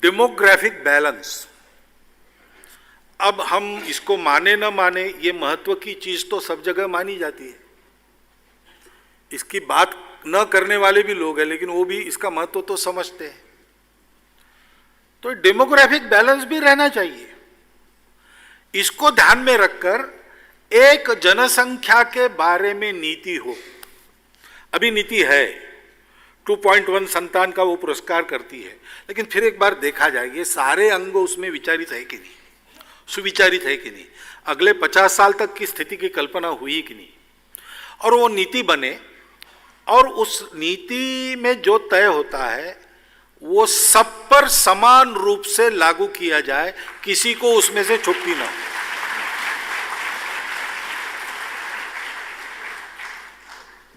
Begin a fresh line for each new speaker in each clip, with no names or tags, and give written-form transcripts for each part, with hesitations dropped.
Demographic balance, अब हम इसको माने न माने, ये महत्व की चीज तो सब जगह मानी जाती है। इसकी बात न करने वाले भी लोग हैं, लेकिन वो भी इसका महत्व तो समझते हैं। तो डेमोग्राफिक बैलेंस भी रहना चाहिए। इसको ध्यान में रखकर एक जनसंख्या के बारे में नीति हो। अभी नीति है 2.1 संतान का वो पुरस्कार करती है, लेकिन फिर एक बार देखा जाए ये सारे अंग उसमें विचारित है कि नहीं, सुविचारित है कि नहीं, अगले 50 साल तक की स्थिति की कल्पना हुई कि नहीं, और वो नीति बने और उस नीति में जो तय होता है वो सब पर समान रूप से लागू किया जाए, किसी को उसमें से छुट्टी ना हो।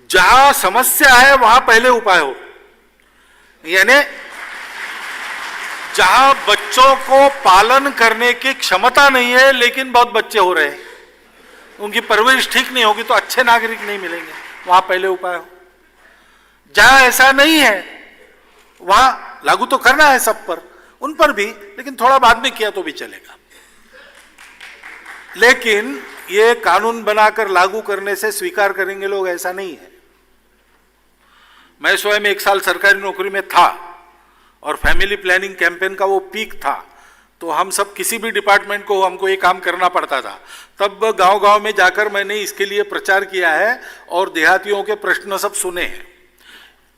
जहां समस्या है वहां पहले उपाय हो, यानी जहां बच्चों को पालन करने की क्षमता नहीं है लेकिन बहुत बच्चे हो रहे हैं, उनकी परवरिश ठीक नहीं होगी तो अच्छे नागरिक नहीं मिलेंगे, वहां पहले उपाय हो। जहां ऐसा नहीं है वहां लागू तो करना है सब पर, उन पर भी, लेकिन थोड़ा बाद में किया तो भी चलेगा। लेकिन ये कानून बनाकर लागू करने से स्वीकार करेंगे लोग, ऐसा नहीं है। मैं स्वयं 1 साल सरकारी नौकरी में था और फैमिली प्लानिंग कैंपेन का वो पीक था, तो हम सब किसी भी डिपार्टमेंट को हमको ये काम करना पड़ता था। तब गांव-गांव में जाकर मैंने इसके लिए प्रचार किया है और देहातियों के प्रश्न सब सुने हैं।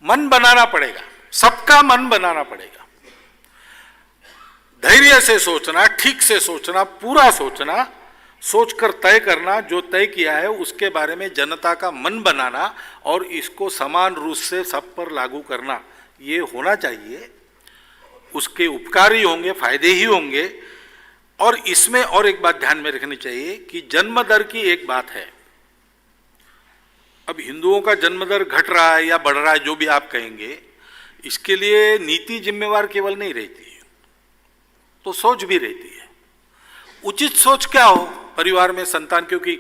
मन बनाना पड़ेगा, सबका मन बनाना पड़ेगा, धैर्य से सोचना, ठीक से सोचना, पूरा सोचना, सोचकर तय करना, जो तय किया है उसके बारे में जनता का मन बनाना और इसको समान रूप से सब पर लागू करना, ये होना चाहिए। उसके उपकार ही होंगे, फायदे ही होंगे। और इसमें और एक बात ध्यान में रखनी चाहिए कि जन्म दर की एक बात है। अब हिंदुओं का जन्म दर घट रहा है या बढ़ रहा है, जो भी आप कहेंगे, इसके लिए नीति जिम्मेवार केवल नहीं रहती है, तो सोच भी रहती है। उचित सोच क्या हो परिवार में संतान, क्योंकि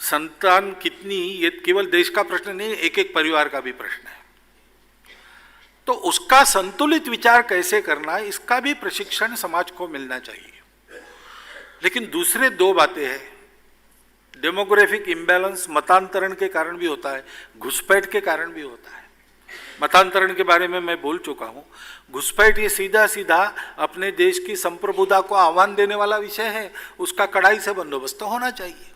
संतान कितनी ये केवल देश का प्रश्न नहीं, एक एक परिवार का भी प्रश्न है। तो उसका संतुलित विचार कैसे करना, इसका भी प्रशिक्षण समाज को मिलना चाहिए। लेकिन दूसरे 2 बातें हैं। डेमोग्राफिक इम्बैलेंस मतांतरण के कारण भी होता है, घुसपैठ के कारण भी होता है। मतांतरण के बारे में मैं बोल चुका हूं। घुसपैठ ये सीधा सीधा अपने देश की संप्रभुता को आह्वान देने वाला विषय है, उसका कड़ाई से बंदोबस्त होना चाहिए।